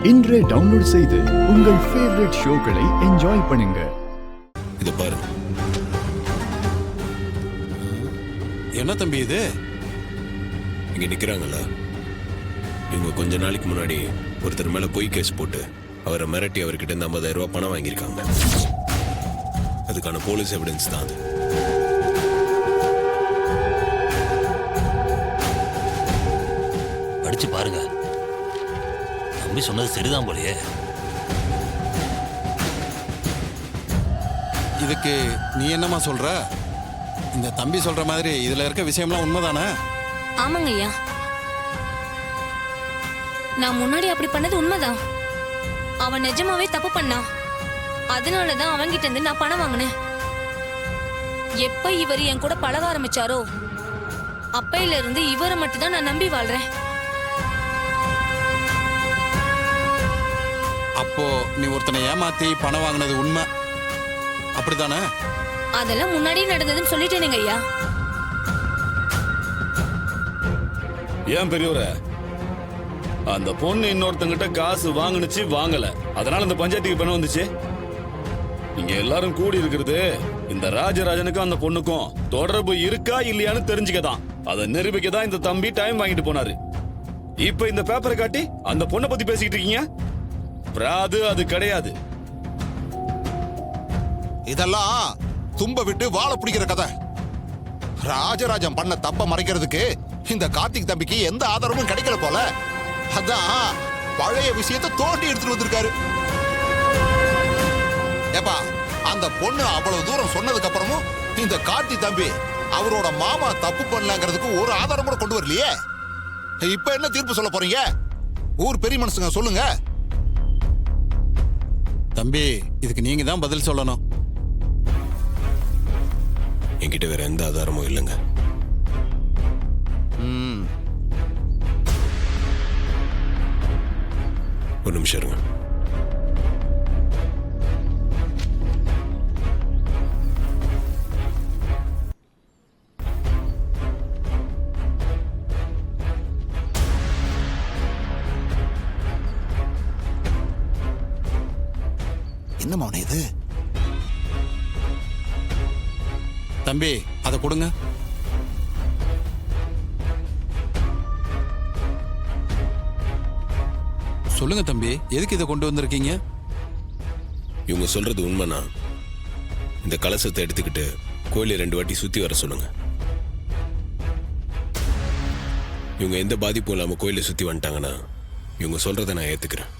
இன்றே டவுன்லோட் செய்து உங்கள் ஃபேவரட் ஷோக்களை என்ஜாய் பண்ணுங்க. இது பாரு. என்ன தம்பி இது? இங்க நிக்கிறாங்கல்ல, இவங்க கொஞ்ச நாளைக்கு முன்னாடி ஒருத்தர் மேல பொய் கேஸ் போட்டு அவரை மிரட்டி அவர்கிட்ட இருந்து 50,000 ரூபாய் பணம் வாங்கியிருக்காங்க. அதுக்கான போலீஸ் எவிடன்ஸ் தான் அது. படிச்சு பாருங்க. தம்பி சொன்னது சரிதான் போலயே. இதுக்கு நீ என்னமா சொல்ற? இந்த தம்பி சொல்ற மாதிரி இதுல இருக்க விஷயம்லாம் உண்மைதானே? ஆமாங்க ஐயா, நான் முன்னாடி அப்படி பண்ணது உண்மைதான். அவன் நிஜமாவே தப்பு பண்ணான். அதனாலதான் அவன்கிட்ட இருந்து நான் பணம் வாங்கினேன். எப்ப இவர் என் கூட பழக ஆரம்பிச்சாரோ அப்பையில இருந்து இவரை மட்டும் தான் நான் நம்பி வாழ்றேன். அப்போ நீ ஒருத்தனை ஏமாத்தி பணம் வாங்கினது உண்மை அப்படித்தானே? அதெல்லாம் முன்னாடியே நடந்ததுன்னு சொல்லிட்டேனுங்க ஐயா. ஏன் பெரியவரே, அந்த பொண்ணு இன்னொருத்தங்கிட்ட காசு வாங்குனுச்சு, வாங்கல, அதனால இந்த பஞ்சாயத்துக்கு பணம் வந்துச்சு. இங்க எல்லாரும் கூடி இருக்கிறது இந்த ராஜராஜனுக்கும் அந்த பொண்ணுக்கும் தொடர்பு இருக்கா இல்லையான்னு தெரிஞ்சுக்கதான். அதை நிரூபிக்கதான் இந்த தம்பி டைம் வாங்கிட்டு போனாரு. இப்ப இந்த பேப்பரை காட்டி அந்த பொண்ணை பத்தி பேசிக்கிட்டு இருக்கீங்க. பிராது அது கிடையாது. இதெல்லாம் தும்ப விட்டு வாழ பிடிக்கிற கதை. ராஜராஜன் பண்ண தப்ப மறைக்கிறதுக்கு இந்த கார்த்திக் தம்பிக்கு எந்த ஆதாரமும் கிடைக்கல போல. அதான் பழைய விஷயத்தை தோண்டி எடுத்துட்டு வந்திருக்காரு. ஏப்பா, அந்த பொண்ணு அவ்வளவு தூரம் சொன்னதுக்கு அப்புறமும் இந்த கார்த்திக் தம்பி அவரோட மாமா தப்பு பண்ணலங்கிறதுக்கு ஒரு ஆதாரம் கூட கொண்டு வரலையே. இப்ப என்ன தீர்ப்பு சொல்ல போறீங்க? ஊர் பெரிய மனுஷங்க சொல்லுங்க. தம்பி, இதுக்கு நீங்க தான் பதில் சொல்லணும். என்கிட்ட வேற எந்த ஆதாரமும் இல்லைங்க. ஒரு நிமிஷம் இருங்க. என்ன மௌன இது? தம்பி, அதை கொடுங்க. சொல்லுங்க தம்பி, எதுக்கு இதை கொண்டு வந்திருக்கீங்க? இவங்க சொல்றது உண்மைனா இந்த கலசத்தை எடுத்துக்கிட்டு கோயிலை 2 வாட்டி சுத்தி வர சொல்லுங்க. இவங்க எந்த பாதிப்பும் இல்லாம கோயிலை சுத்தி வந்துட்டாங்கன்னா இவங்க சொல்றதை நான் ஏத்துக்கிறேன்.